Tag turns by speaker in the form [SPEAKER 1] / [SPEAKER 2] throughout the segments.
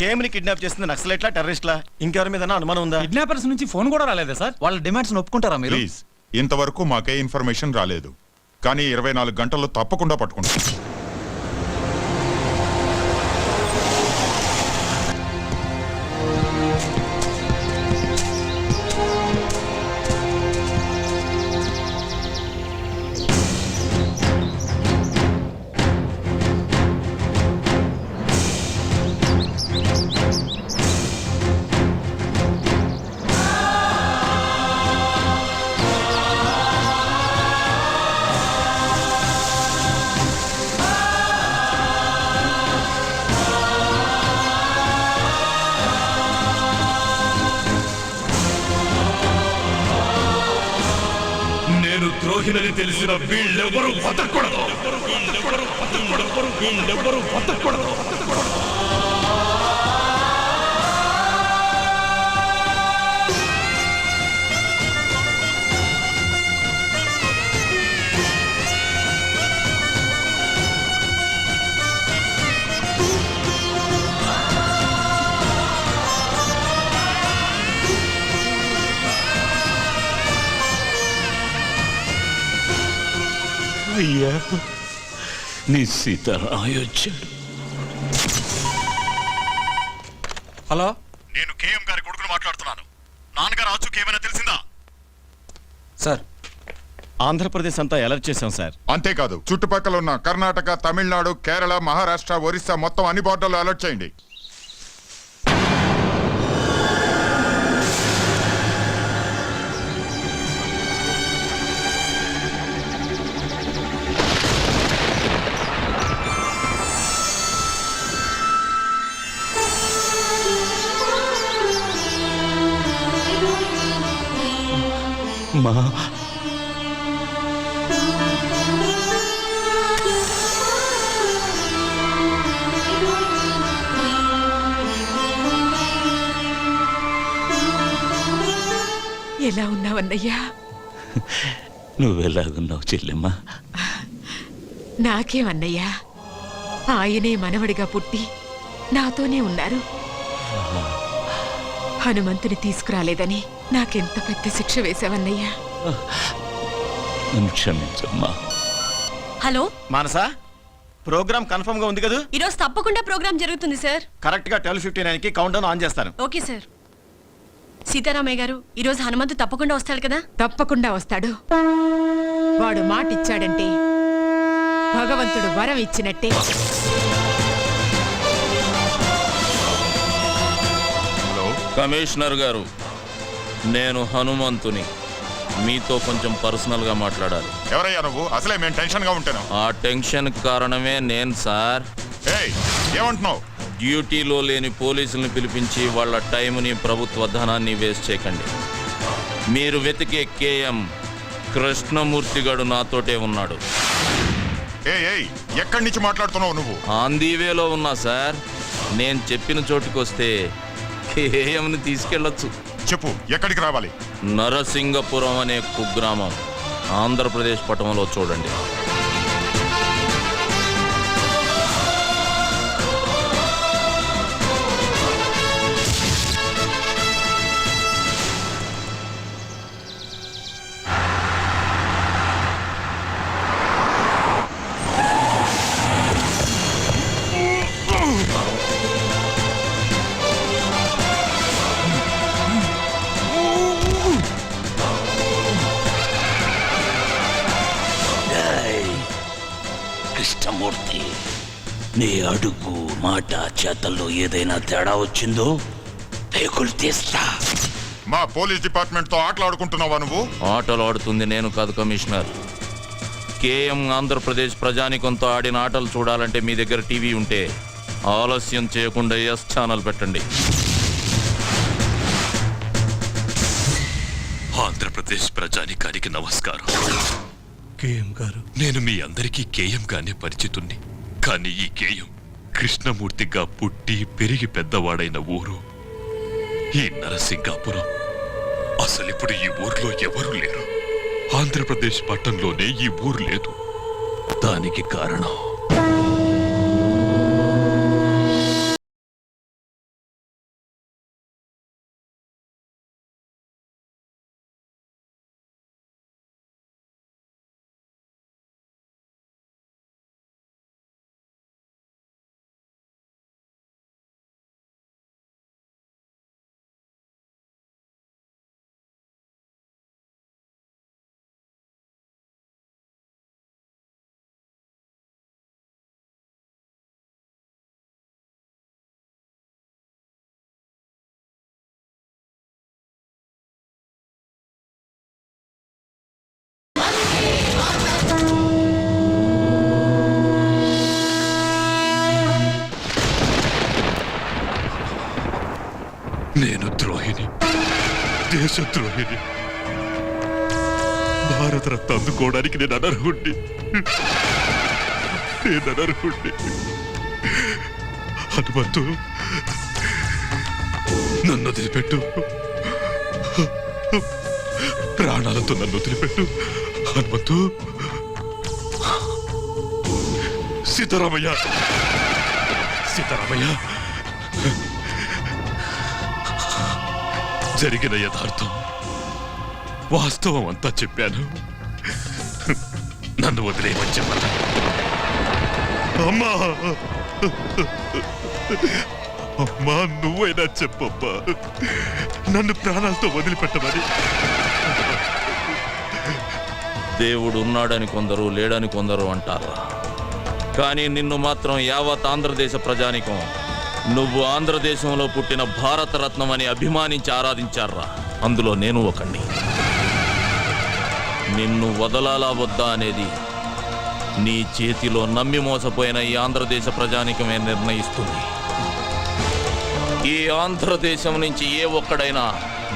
[SPEAKER 1] కేఎంని kidnap చేస్తుంది నక్సలైట్లా టెర్రరిస్ట్లా ఇంకెవరి మీద అనుమానం ఉందా?
[SPEAKER 2] కిడ్నాపర్స్ నుంచి ఫోన్ కూడా రాలేదా సార్? వాళ్ళ డిమాండ్స్ ఒప్పుకుంటారా మీరు?
[SPEAKER 3] ప్లీజ్, ఇంతవరకు మాకే ఇన్ఫర్మేషన్ రాలేదు, కానీ 24 గంటల్లో తప్పకుండా పట్టుకుంటాం.
[SPEAKER 4] ద్రోహినని తెలిసిన వీళ్ళెవరూ బతకూడదు. అయ్యా, నీ సీతారామయ్య వచ్చాడు.
[SPEAKER 2] హలో,
[SPEAKER 3] నేను కేఎం గారి కొడుకును మాట్లాడుతున్నాను. నాన్నగారు ఆచూకీ ఏమైనా తెలిసిందా?
[SPEAKER 2] సార్,
[SPEAKER 1] ఆంధ్రప్రదేశ్ అంతా అలర్ట్ చేశాం సార్.
[SPEAKER 3] అంతేకాదు, చుట్టుపక్కల ఉన్న కర్ణాటక, తమిళనాడు, కేరళ, మహారాష్ట్ర, ఒరిస్సా మొత్తం అన్ని బోర్డర్లు అలర్ట్ చేయండి.
[SPEAKER 4] మా
[SPEAKER 5] ఎలా ఉన్నావన్నయ్యా?
[SPEAKER 4] నువ్వెలాగున్నావు చెల్లెమ్మా?
[SPEAKER 5] నాకేమన్నయ్యా, ఆయనే మనవడిగా పుట్టి నాతోనే ఉన్నారు. హనుమంతుని తీసుకురాలేదని నాకెంత పెద్ద శిక్ష వేశావన్నయ్యా.
[SPEAKER 4] క్షమించమ్మా.
[SPEAKER 6] హలో
[SPEAKER 1] మానసా, ప్రోగ్రామ్ కన్ఫర్మ్ గా ఉంది కదా?
[SPEAKER 6] ఈరోజు తప్పకుండా ప్రోగ్రామ్ జరుగుతుంది సార్.
[SPEAKER 1] కరెక్ట్ గా 12:59 కి కౌంట్ డౌన్ ఆన్ చేస్తాను.
[SPEAKER 6] Okay sir. సీతారామయ్య గారు, ఈరోజు హనుమంతు తప్పకుండా వస్తాడు కదా?
[SPEAKER 5] తప్పకుండా వస్తాడు. వాడు మాట ఇచ్చాడంటే భగవంతుడు వరం ఇచ్చినట్టే.
[SPEAKER 7] కమిషనర్ గారు, నేను హనుమంతుని, మీతో కొంచెం పర్సనల్ గా మాట్లాడాలి.
[SPEAKER 3] ఎవరయ్యా నువ్వు? అసలే మేము టెన్షన్ గా ఉంటాను.
[SPEAKER 7] ఆ టెన్షన్ కారణమే నేను సార్.
[SPEAKER 3] ఏమంటున్నావు?
[SPEAKER 7] డ్యూటీలో లేని పోలీసుల్ని పిలిపించి వాళ్ళ టైంని, ప్రభుత్వ ధనాన్ని వేస్ట్ చేయకండి. మీరు వెతికే కేఎం కృష్ణమూర్తి గడు నాతోటే ఉన్నాడు.
[SPEAKER 3] ఎక్కడి నుంచి మాట్లాడుతున్నావు నువ్వు?
[SPEAKER 7] ఆంధీవేలో ఉన్నా సార్. నేను చెప్పిన చోటుకొస్తే కేఎంని తీసుకెళ్లొచ్చు.
[SPEAKER 3] చెప్పు, ఎక్కడికి రావాలి?
[SPEAKER 7] నరసింగపురం అనే కుగ్రామం, ఆంధ్రప్రదేశ్ పట్టణంలో చూడండి.
[SPEAKER 4] కృష్ణమూర్తి, నీ అడుగు, మాట, చేతల్లో ఏదైనా తేడా వచ్చిందో పేగులు తీస్తా.
[SPEAKER 3] మా పోలీస్ డిపార్ట్మెంట్ తో ఆటలాడుకుంటున్నావా నువ్వు?
[SPEAKER 7] ఆటలు ఆడుతుంది నేను కాదు కమిషనర్. కేఎం ఆంధ్రప్రదేశ్ ప్రజానికంతో ఆడిన ఆటలు చూడాలంటే మీ దగ్గర టీవీ ఉంటే ఆలస్యం చేయకుండా ఎస్ ఛానల్ పెట్టండి.
[SPEAKER 8] ఆంధ్రప్రదేశ్ ప్రజానికానికి నమస్కారం.
[SPEAKER 4] కేఎం గారు,
[SPEAKER 8] నేను మీ అందరికీ కేఎం గానే పరిచితుణ్ణి. కానీ ఈ కేఎం కృష్ణమూర్తిగా పుట్టి పెరిగి పెద్దవాడైన ఊరు ఈ నరసింగాపురం. అసలిప్పుడు ఈ ఊర్లో ఎవరూ లేరు. ఆంధ్రప్రదేశ్ పట్టణంలోనే ఈ ఊరు లేదు. దానికి కారణం నేను ద్రోహిని, దేశద్రోహిని. భారతరత్న అందుకోవడానికి నేను అనర్హుణ్ణి. హనుమంతు, నన్ను వదిలిపెట్టు. ప్రాణాలతో నన్ను వదిలిపెట్టు హనుమంతు. సీతారామయ్య, సీతారామయ్య, జరిగిన యథార్థం వాస్తవం అంతా చెప్పాను. నన్ను వదిలేయమని చెప్పాను. అమ్మా, అమ్మా, నువ్వైనా చెప్పమ్మా, నన్ను ప్రాణాలతో వదిలిపెట్టమని.
[SPEAKER 7] దేవుడు ఉన్నాడని కొందరు, లేడని కొందరు అంటారు. కానీ నిన్ను మాత్రం యావత్ ఆంధ్రదేశ ప్రజానికం నువ్వు ఆంధ్రదేశంలో పుట్టిన భారతరత్నం అని అభిమానించి ఆరాధించారా. అందులో నేను ఒకండి. నిన్ను వదలాలా వద్దా అనేది నీ చేతిలో నమ్మి మోసపోయిన ఈ ఆంధ్రదేశ ప్రజానికమే నిర్ణయిస్తుంది. ఈ ఆంధ్రదేశం నుంచి ఏ ఒక్కడైనా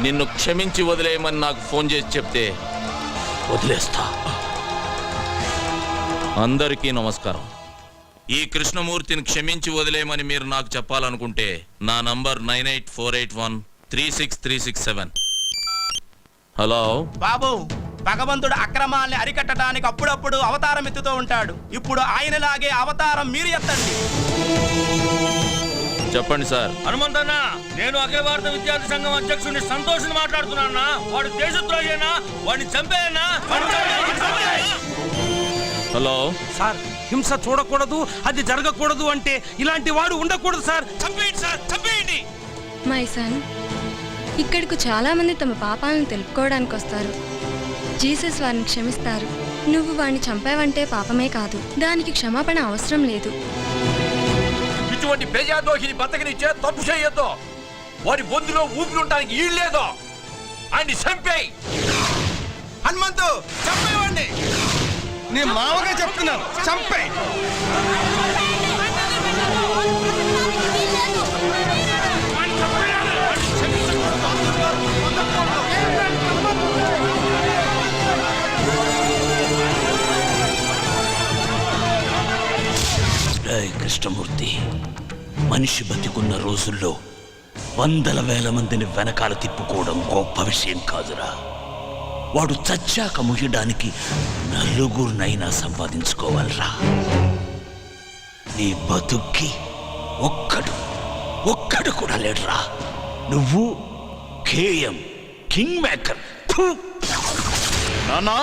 [SPEAKER 7] నిన్ను క్షమించి వదిలేయమని నాకు ఫోన్ చేసి చెప్తే వదిలేస్తా. అందరికీ నమస్కారం. ఈ కృష్ణమూర్తిని క్షమించి వదిలేయమని మీరు నాకు చెప్పాలనుకుంటే నా నంబర్ 9848136367. హలో
[SPEAKER 9] బాబు, భగవంతుడు అక్రమాల్ని అరికట్టడానికి అప్పుడప్పుడు అవతారం ఎత్తుతూ ఉంటాడు. ఇప్పుడు ఆయనలాగే అవతారం మీరు ఎత్తండి.
[SPEAKER 7] చెప్పండి సార్.
[SPEAKER 10] హనుమంతన్న, నేను అఖిల భారత విద్యార్థి సంఘం అధ్యక్షుడిని సంతోషిని మాట్లాడుతున్నా. వాడు దేశద్రోహేనా? వాడిని చంపేయనా?
[SPEAKER 7] హలో
[SPEAKER 10] సార్, హింస చూడకూడదు, అది జరగకూడదు అంటే ఇలాంటి వాడు ఉండకూడదు సార్. చంపేయండి సార్, చంపేయండి.
[SPEAKER 11] మై సన్, ఇక్కడకు చాలా మంది తమ పాపాలను తెలుపుకోవడానికి వస్తారు. జీసస్ వారిని క్షమిస్తారు. నువ్వు వాడిని చంపావంటే పాపమే కాదు, దానికి క్షమాపణ అవసరం లేదు.
[SPEAKER 10] ఇటువంటి ప్రజాద్రోహిని బతకనిచ్చే తప్పు చేయొద్దు. వాడి బొందులో ఊపిరుంటానికి ఈల్లేదు. ఆయన్ని చంపేయి.
[SPEAKER 9] హనుమంతు, చంపేవాడిని. నీ మామగా చెప్తున్నాను, చంపే.
[SPEAKER 4] కృష్ణమూర్తి, మనిషి బతికున్న రోజుల్లో వందల వేల మందిని వెనకాల తిప్పుకోవడం గొప్ప విషయం కాదురా. వాడు చచ్చాక ముయ్యడానికి నలుగురినైనా సంపాదించుకోవాలరా. నీ బతుక్కి ఒక్కడు కూడా లేడురా. నువ్వు కేఎం కింగ్ మేకర్.
[SPEAKER 1] నాన్నా,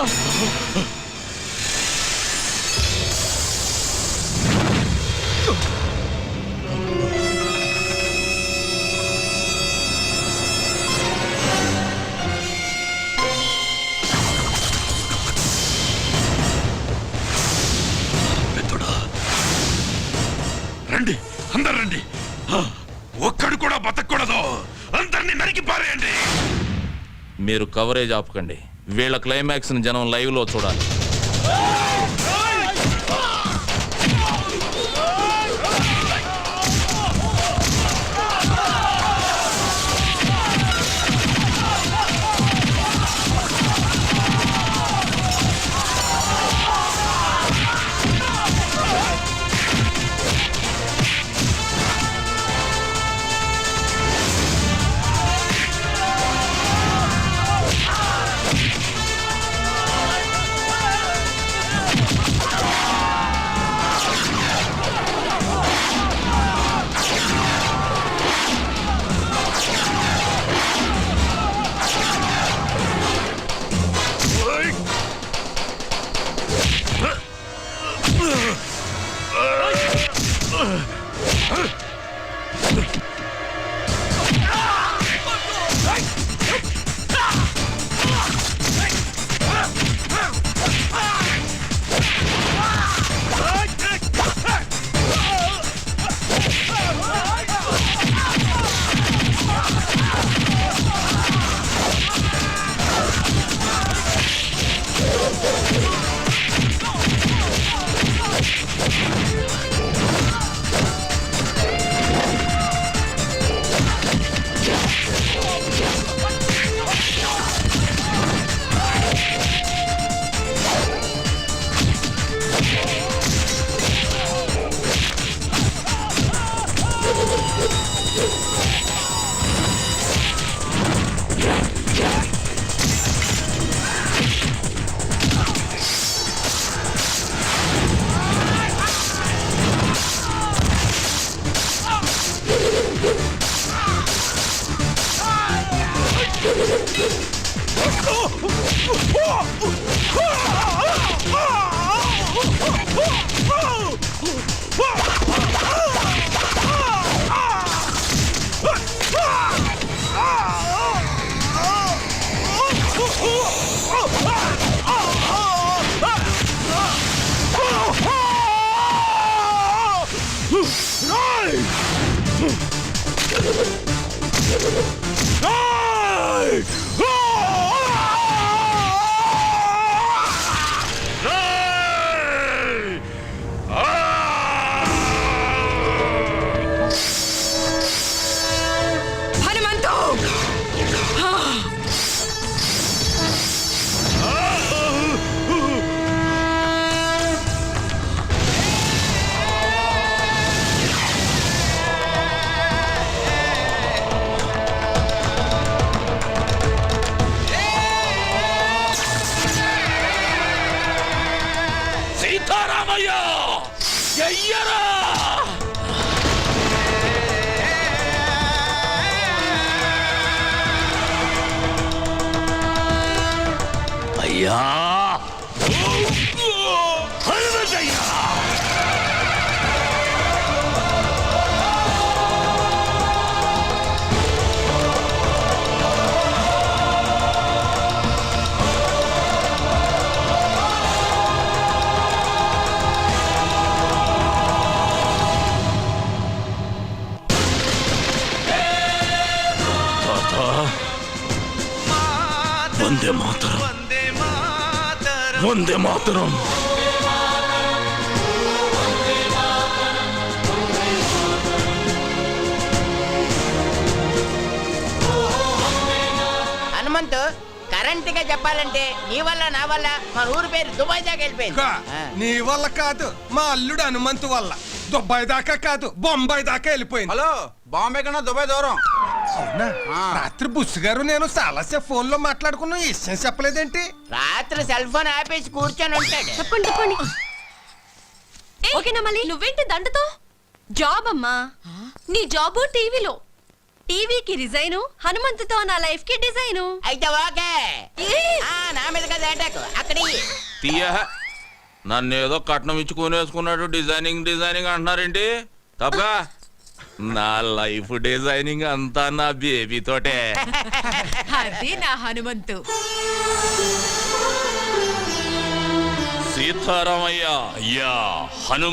[SPEAKER 8] రండి, అందరు రండి. ఒక్కడు కూడా బతకూడదు. అందరినీ నరికి పారేయండి.
[SPEAKER 7] మీరు కవరేజ్ ఆపకండి. వీళ్ళ క్లైమాక్స్ ని జనం లైవ్ లో చూడాలి.
[SPEAKER 5] హనుమంతు
[SPEAKER 4] సీతారామయ్య చెయ్యరా! అయ్యా హనుమంతయ్యా! వందే మాతరం, వందే మాతరం.
[SPEAKER 12] హనుమంతు, కరెంట్ గా చెప్పాలంటే నీ వల్ల నా వల్ల మన ఊరి పేరు దుబాయ్ దాకా వెళ్ళిపోయింది.
[SPEAKER 9] నీ వల్ల కాదు, మా అల్లుడు హనుమంతు వల్ల దుబాయ్ దాకా కాదు బొంబాయి దాకా వెళ్ళిపోయింది.
[SPEAKER 2] హలో, బాంబే కన్నా దుబాయ్ దూరం.
[SPEAKER 9] అవునా? రాత్రి బుస్సు గారు నేను చాలాసేపు ఫోన్ లో మాట్లాడుకున్నా, విషయం చెప్పలేదేంటి?
[SPEAKER 12] రాత్రి సెల్ ఫోన్ ఆపేసి కూర్చొని ఉంటాడు.
[SPEAKER 6] చెప్పండి చెప్పండి. ఓకేనా మళ్ళీ నువ్వేంటి దండతో? జాబ్ అమ్మా. నీ జాబు టీవీలో. టీవీకి రిజైను, హనుమంతుతో నా లైఫ్ కి డిజైను.
[SPEAKER 12] అయితే ఓకే. నా మీద కదా అటాక్ అక్కడి.
[SPEAKER 7] తీయ నన్ను ఏదో కట్నం ఇచ్చుకునేసుకున్నాడు, డిజైనింగ్ డిజైనింగ్ అంటున్నారేంటి? తప్పగా నా లైఫ్ డిజైనింగ్ అంతా నా బేబీ తోటే.
[SPEAKER 5] అది నా హనుమంతు.
[SPEAKER 7] సీతారామయ్య, అయ్యా హను